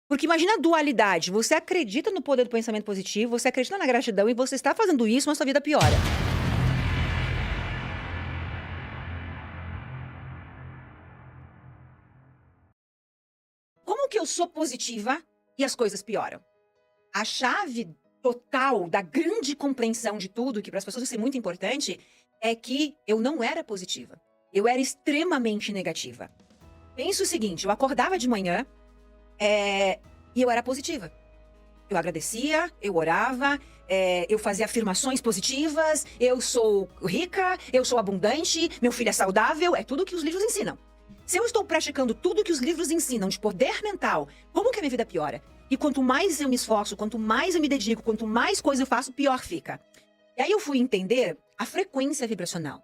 Porque imagina a dualidade, você acredita no poder do pensamento positivo, você acredita na gratidão e você está fazendo isso, mas sua vida piora. Como que eu sou positiva e as coisas pioram? A chave total da grande compreensão de tudo, que para as pessoas isso é muito importante, é que eu não era positiva. Eu era extremamente negativa. Pensa o seguinte, eu acordava de manhã, e eu era positiva. Eu agradecia, eu orava, eu fazia afirmações positivas, eu sou rica, eu sou abundante, meu filho é saudável, é tudo que os livros ensinam. Se eu estou praticando tudo que os livros ensinam de poder mental, como que a minha vida piora? E quanto mais eu me esforço, quanto mais eu me dedico, quanto mais coisa eu faço, pior fica. E aí eu fui entender a frequência vibracional.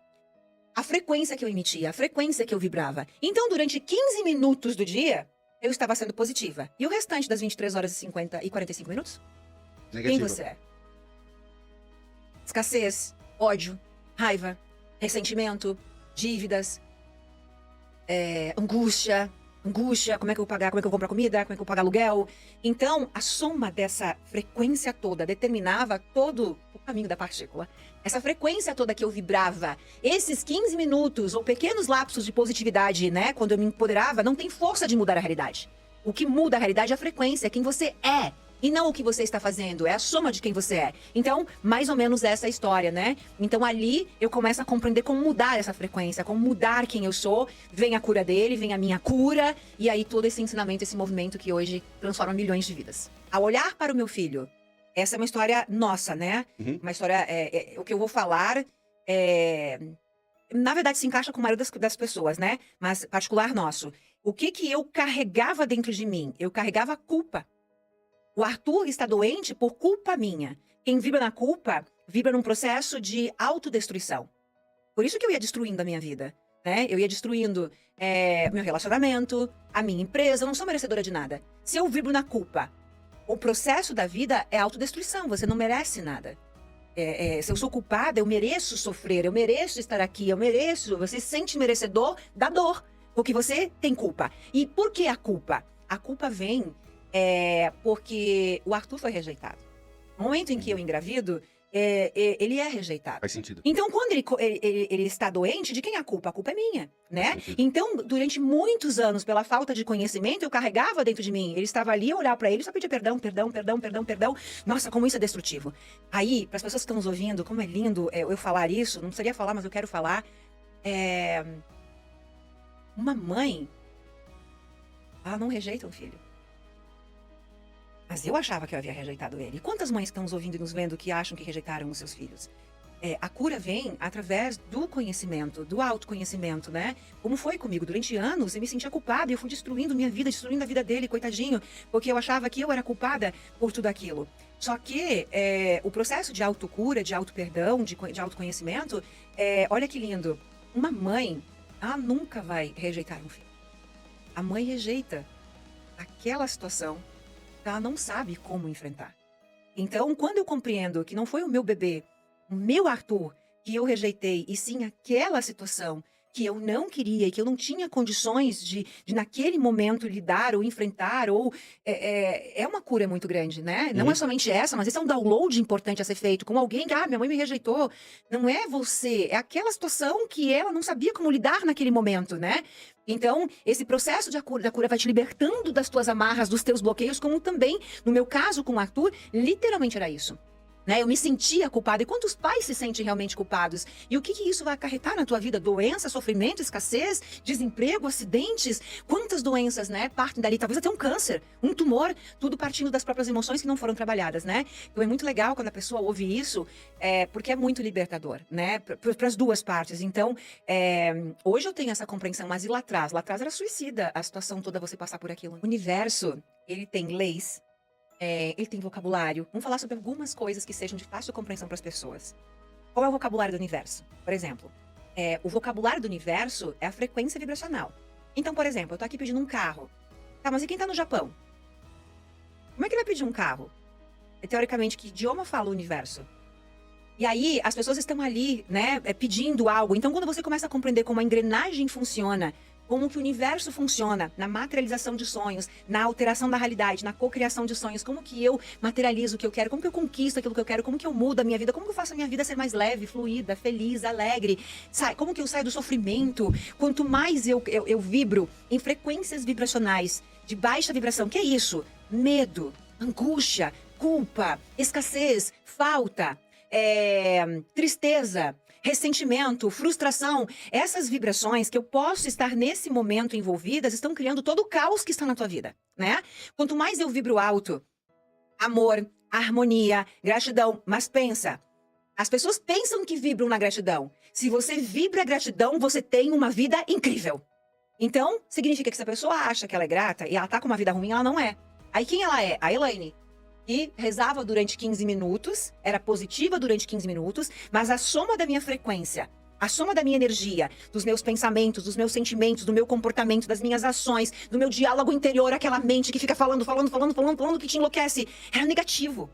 A frequência que eu emitia, a frequência que eu vibrava. Então, durante 15 minutos do dia, eu estava sendo positiva. E o restante das 23 horas e 50 e 45 minutos? Quem Negativa. você é? Escassez, ódio, raiva, ressentimento, dívidas, angústia, como é que eu vou pagar, como é que eu vou comprar comida, como é que eu vou pagar aluguel. Então, a soma dessa frequência toda determinava todo o caminho da partícula. Essa frequência toda que eu vibrava, esses 15 minutos ou pequenos lapsos de positividade, né, quando eu me empoderava, não tem força de mudar a realidade. O que muda a realidade é a frequência, é quem você é. E não o que você está fazendo, é a soma de quem você é. Então, mais ou menos essa é a história, né? Então, ali, eu começo a compreender como mudar essa frequência, como mudar quem eu sou. Vem a cura dele, vem a minha cura. E aí, todo esse ensinamento, esse movimento que hoje transforma milhões de vidas. Ao olhar para o meu filho, essa é uma história nossa, né? Uhum. Uma história, o que eu vou falar, na verdade, se encaixa com a maioria das pessoas, né? Mas particular nosso. O que eu carregava dentro de mim? Eu carregava culpa. O Arthur está doente por culpa minha. Quem vibra na culpa, vibra num processo de autodestruição. Por isso que eu ia destruindo a minha vida, né? Eu ia destruindo meu relacionamento, a minha empresa. Eu não sou merecedora de nada. Se eu vibro na culpa, o processo da vida é autodestruição. Você não merece nada. Se eu sou culpada, eu mereço sofrer, eu mereço estar aqui, eu mereço. Você se sente merecedor da dor, porque você tem culpa. E por que a culpa? A culpa vem porque o Arthur foi rejeitado. No momento em que eu engravido, ele é rejeitado. Faz sentido. Então, quando ele está doente, de quem é a culpa? A culpa é minha, né? Faz sentido. Então, durante muitos anos, pela falta de conhecimento, eu carregava dentro de mim. Ele estava ali, eu olhava para ele, só pedia perdão, perdão, perdão, perdão, perdão. Nossa, como isso é destrutivo. Aí, para as pessoas que estão nos ouvindo, como é lindo eu falar isso, não precisaria falar, mas eu quero falar. Uma mãe, ela não rejeita um filho. Mas eu achava que eu havia rejeitado ele. E quantas mães estão nos ouvindo e nos vendo que acham que rejeitaram os seus filhos? A cura vem através do conhecimento, do autoconhecimento, né? Como foi comigo? Durante anos eu me sentia culpada e eu fui destruindo minha vida, destruindo a vida dele, coitadinho, porque eu achava que eu era culpada por tudo aquilo. Só que o processo de autocura, de autoperdão, de autoconhecimento, olha que lindo. Uma mãe, ela nunca vai rejeitar um filho. A mãe rejeita aquela situação que ela não sabe como enfrentar. Então, quando eu compreendo que não foi o meu bebê, o meu Arthur, que eu rejeitei, e sim aquela situação que eu não queria e que eu não tinha condições de naquele momento lidar ou enfrentar, ou é uma cura muito grande, né? Não é somente essa, mas esse é um download importante a ser feito com alguém que, minha mãe me rejeitou. Não é você, é aquela situação que ela não sabia como lidar naquele momento, né? Então, esse processo da cura vai te libertando das tuas amarras, dos teus bloqueios, como também, no meu caso com o Arthur, literalmente era isso. Né? Eu me sentia culpada. E quantos pais se sentem realmente culpados? E o que isso vai acarretar na tua vida? Doença, sofrimento, escassez, desemprego, acidentes? Quantas doenças, né, partem dali? Talvez até um câncer, um tumor, tudo partindo das próprias emoções que não foram trabalhadas, né? Então é muito legal quando a pessoa ouve isso, porque é muito libertador, né? Para as duas partes. Então, hoje eu tenho essa compreensão, mas e lá atrás? Lá atrás era suicida a situação toda, você passar por aquilo. O universo, ele tem leis. Ele tem vocabulário. Vamos falar sobre algumas coisas que sejam de fácil compreensão para as pessoas. Qual é o vocabulário do universo? Por exemplo, o vocabulário do universo é a frequência vibracional. Então, por exemplo, eu tô aqui pedindo um carro. Tá, mas e quem tá no Japão? Como é que ele vai pedir um carro? Teoricamente, que idioma fala o universo? E aí, as pessoas estão ali, né, pedindo algo. Então, quando você começa a compreender como a engrenagem funciona como que o universo funciona na materialização de sonhos, na alteração da realidade, na cocriação de sonhos, como que eu materializo o que eu quero, como que eu conquisto aquilo que eu quero, como que eu mudo a minha vida, como que eu faço a minha vida ser mais leve, fluida, feliz, alegre, como que eu saio do sofrimento. Quanto mais eu vibro em frequências vibracionais de baixa vibração, que é isso? Medo, angústia, culpa, escassez, falta, tristeza, ressentimento, frustração, essas vibrações que eu posso estar nesse momento envolvidas estão criando todo o caos que está na tua vida, né? Quanto mais eu vibro alto, amor, harmonia, gratidão, mas pensa, as pessoas pensam que vibram na gratidão. Se você vibra a gratidão, você tem uma vida incrível. Então, significa que se a pessoa acha que ela é grata e ela tá com uma vida ruim, ela não é. Aí quem ela é? A Elaine. E rezava durante 15 minutos, era positiva durante 15 minutos, mas a soma da minha frequência, a soma da minha energia, dos meus pensamentos, dos meus sentimentos, do meu comportamento, das minhas ações, do meu diálogo interior, aquela mente que fica falando, que te enlouquece, era negativo.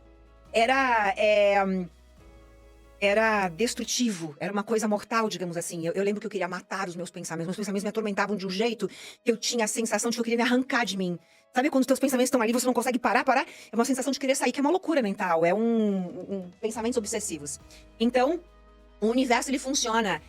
Era destrutivo, era uma coisa mortal, digamos assim. Eu lembro que eu queria matar os meus pensamentos me atormentavam de um jeito que eu tinha a sensação de que eu queria me arrancar de mim. Sabe quando os teus pensamentos estão ali, você não consegue parar? É uma sensação de querer sair, que é uma loucura mental, é pensamentos obsessivos. Então, o universo, ele funciona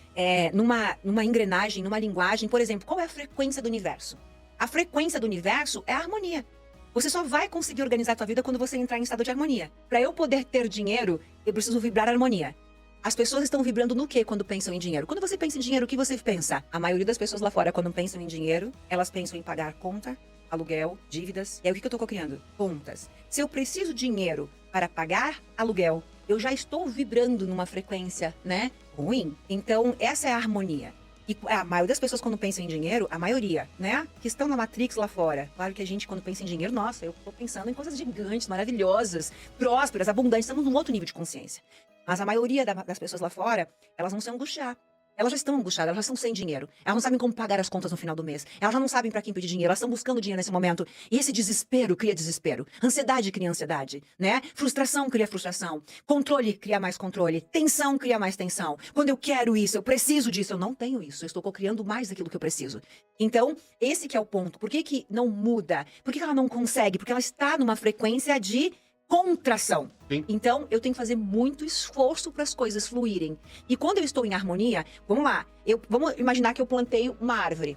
numa engrenagem, numa linguagem. Por exemplo, qual é a frequência do universo? A frequência do universo é a harmonia. Você só vai conseguir organizar a tua vida quando você entrar em estado de harmonia. Para eu poder ter dinheiro, eu preciso vibrar a harmonia. As pessoas estão vibrando no quê quando pensam em dinheiro? Quando você pensa em dinheiro, o que você pensa? A maioria das pessoas lá fora, quando pensam em dinheiro, elas pensam em pagar conta, aluguel, dívidas. E aí o que eu tô criando? Contas. Se eu preciso de dinheiro para pagar aluguel, eu já estou vibrando numa frequência, né, ruim. Então, essa é a harmonia. E a maioria das pessoas, quando pensam em dinheiro, a maioria, né, que estão na Matrix lá fora. Claro que a gente, quando pensa em dinheiro, nossa, eu tô pensando em coisas gigantes, maravilhosas, prósperas, abundantes, estamos num outro nível de consciência. Mas a maioria das pessoas lá fora, elas vão se angustiar. Elas já estão angustiadas, elas já estão sem dinheiro. Elas não sabem como pagar as contas no final do mês. Elas já não sabem para quem pedir dinheiro, elas estão buscando dinheiro nesse momento. E esse desespero cria desespero. Ansiedade cria ansiedade, né? Frustração cria frustração. Controle cria mais controle. Tensão cria mais tensão. Quando eu quero isso, eu preciso disso, eu não tenho isso. Eu estou cocriando mais daquilo que eu preciso. Então, esse que é o ponto. Por que não muda? Por que ela não consegue? Porque ela está numa frequência de contração. Sim. Então, eu tenho que fazer muito esforço para as coisas fluírem. E quando eu estou em harmonia, vamos lá, vamos imaginar que eu plantei uma árvore.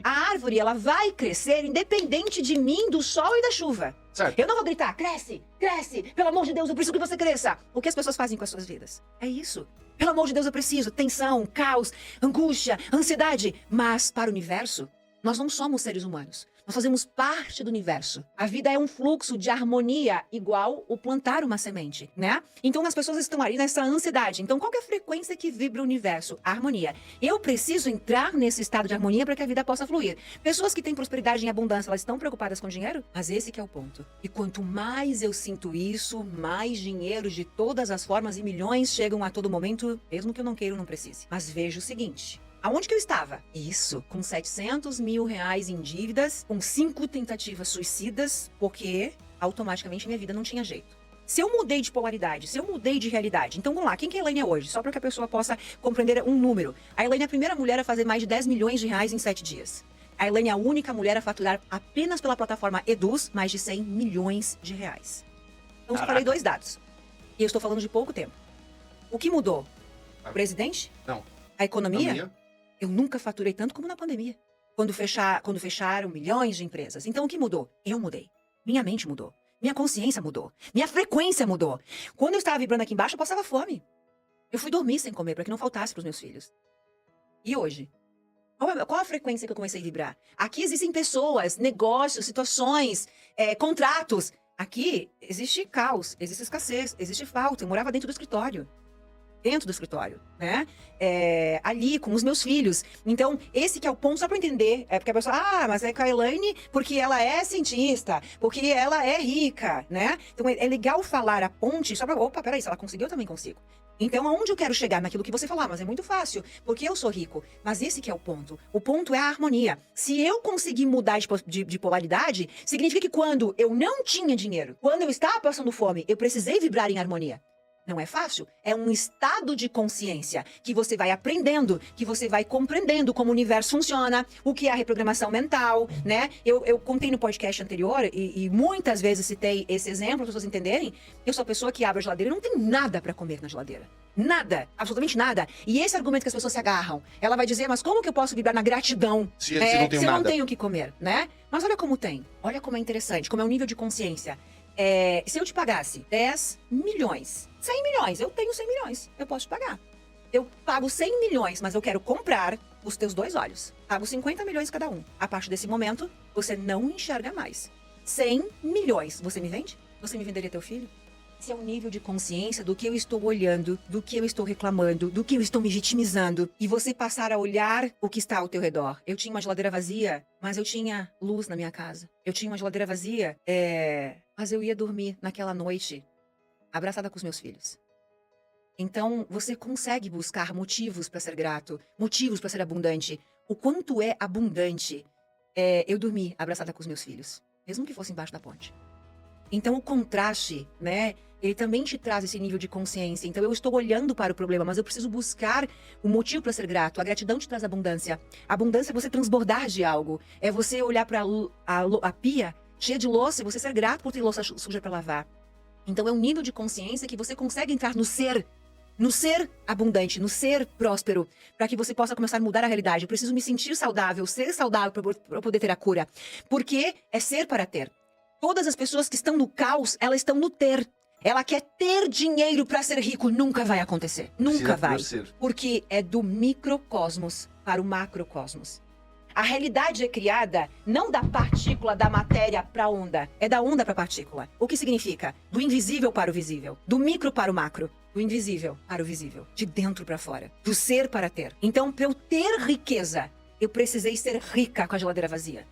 A árvore, ela vai crescer independente de mim, do sol e da chuva. Certo. Eu não vou gritar, cresce, cresce, pelo amor de Deus, eu preciso que você cresça. O que as pessoas fazem com as suas vidas? É isso. Pelo amor de Deus, eu preciso. Tensão, caos, angústia, ansiedade. Mas, para o universo, nós não somos seres humanos. Nós fazemos parte do universo. A vida é um fluxo de harmonia igual o plantar uma semente, né? Então as pessoas estão ali nessa ansiedade. Então qual que é a frequência que vibra o universo? A harmonia. Eu preciso entrar nesse estado de harmonia para que a vida possa fluir. Pessoas que têm prosperidade e abundância, elas estão preocupadas com dinheiro? Mas esse que é o ponto. E quanto mais eu sinto isso, mais dinheiro de todas as formas e milhões chegam a todo momento, mesmo que eu não queira ou não precise. Mas veja o seguinte. Aonde que eu estava? Isso, com 700 mil reais em dívidas, com 5 tentativas suicidas, porque automaticamente minha vida não tinha jeito. Se eu mudei de polaridade, se eu mudei de realidade, então vamos lá, quem que é a Elaine hoje? Só para que a pessoa possa compreender um número. A Elaine é a primeira mulher a fazer mais de 10 milhões de reais em 7 dias. A Elaine é a única mulher a faturar apenas pela plataforma Eduz mais de 100 milhões de reais. Então eu só falei 2 dados. E eu estou falando de pouco tempo. O que mudou? O presidente? Não. A economia? Eu nunca faturei tanto como na pandemia. Quando fecharam milhões de empresas. Então, o que mudou? Eu mudei. Minha mente mudou. Minha consciência mudou. Minha frequência mudou. Quando eu estava vibrando aqui embaixo, eu passava fome. Eu fui dormir sem comer para que não faltasse para os meus filhos. E hoje? Qual a frequência que eu comecei a vibrar? Aqui existem pessoas, negócios, situações, contratos. Aqui existe caos, existe escassez, existe falta. Eu morava dentro do escritório, né? Ali com os meus filhos. Então, esse que é o ponto, só para entender. É porque a pessoa, mas é com a Elaine porque ela é cientista, porque ela é rica, né? Então, é legal falar a ponte só para, opa, peraí, se ela conseguiu, eu também consigo. Então, aonde eu quero chegar? Naquilo que você falar, mas é muito fácil, porque eu sou rico. Mas esse que é o ponto. O ponto é a harmonia. Se eu conseguir mudar de polaridade, significa que quando eu não tinha dinheiro, quando eu estava passando fome, eu precisei vibrar em harmonia. Não é fácil. É um estado de consciência que você vai aprendendo, que você vai compreendendo como o universo funciona, o que é a reprogramação mental, né? Eu contei no podcast anterior e muitas vezes citei esse exemplo para as pessoas entenderem. Eu sou a pessoa que abre a geladeira e não tem nada para comer na geladeira. Nada, absolutamente nada. E esse argumento que as pessoas se agarram, ela vai dizer, mas como que eu posso vibrar na gratidão Se não tenho se eu não nada. tenho o que comer, né? Mas olha como tem, olha como é interessante, como é o nível de consciência. Se eu te pagasse 10 milhões, 100 milhões, eu tenho 100 milhões, eu posso te pagar. Eu pago 100 milhões, mas eu quero comprar os teus 2 olhos. Pago 50 milhões cada um. A partir desse momento, você não enxerga mais. 100 milhões, você me vende? Você me venderia teu filho? Esse é um nível de consciência do que eu estou olhando, do que eu estou reclamando, do que eu estou me vitimizando. E você passar a olhar o que está ao teu redor. Eu tinha uma geladeira vazia, mas eu tinha luz na minha casa. Eu tinha uma geladeira vazia, mas eu ia dormir naquela noite, abraçada com os meus filhos. Então, você consegue buscar motivos para ser grato, motivos para ser abundante. O quanto é abundante eu dormir abraçada com os meus filhos, mesmo que fosse embaixo da ponte. Então, o contraste, né? Ele também te traz esse nível de consciência. Então, eu estou olhando para o problema, mas eu preciso buscar o motivo para ser grato. A gratidão te traz abundância. A abundância é você transbordar de algo. É você olhar para a pia cheia de louça e você ser grato por ter louça suja para lavar. Então, é um nível de consciência que você consegue entrar no ser abundante, no ser próspero, para que você possa começar a mudar a realidade. Eu preciso me sentir saudável, ser saudável para poder ter a cura. Porque é ser para ter. Todas as pessoas que estão no caos, elas estão no ter. Ela quer ter dinheiro para ser rico. Nunca vai acontecer. Nunca vai. Porque é do microcosmos para o macrocosmos. A realidade é criada não da partícula, da matéria para a onda. É da onda para a partícula. O que significa? Do invisível para o visível. Do micro para o macro. Do invisível para o visível. De dentro para fora. Do ser para ter. Então, para eu ter riqueza, eu precisei ser rica com a geladeira vazia.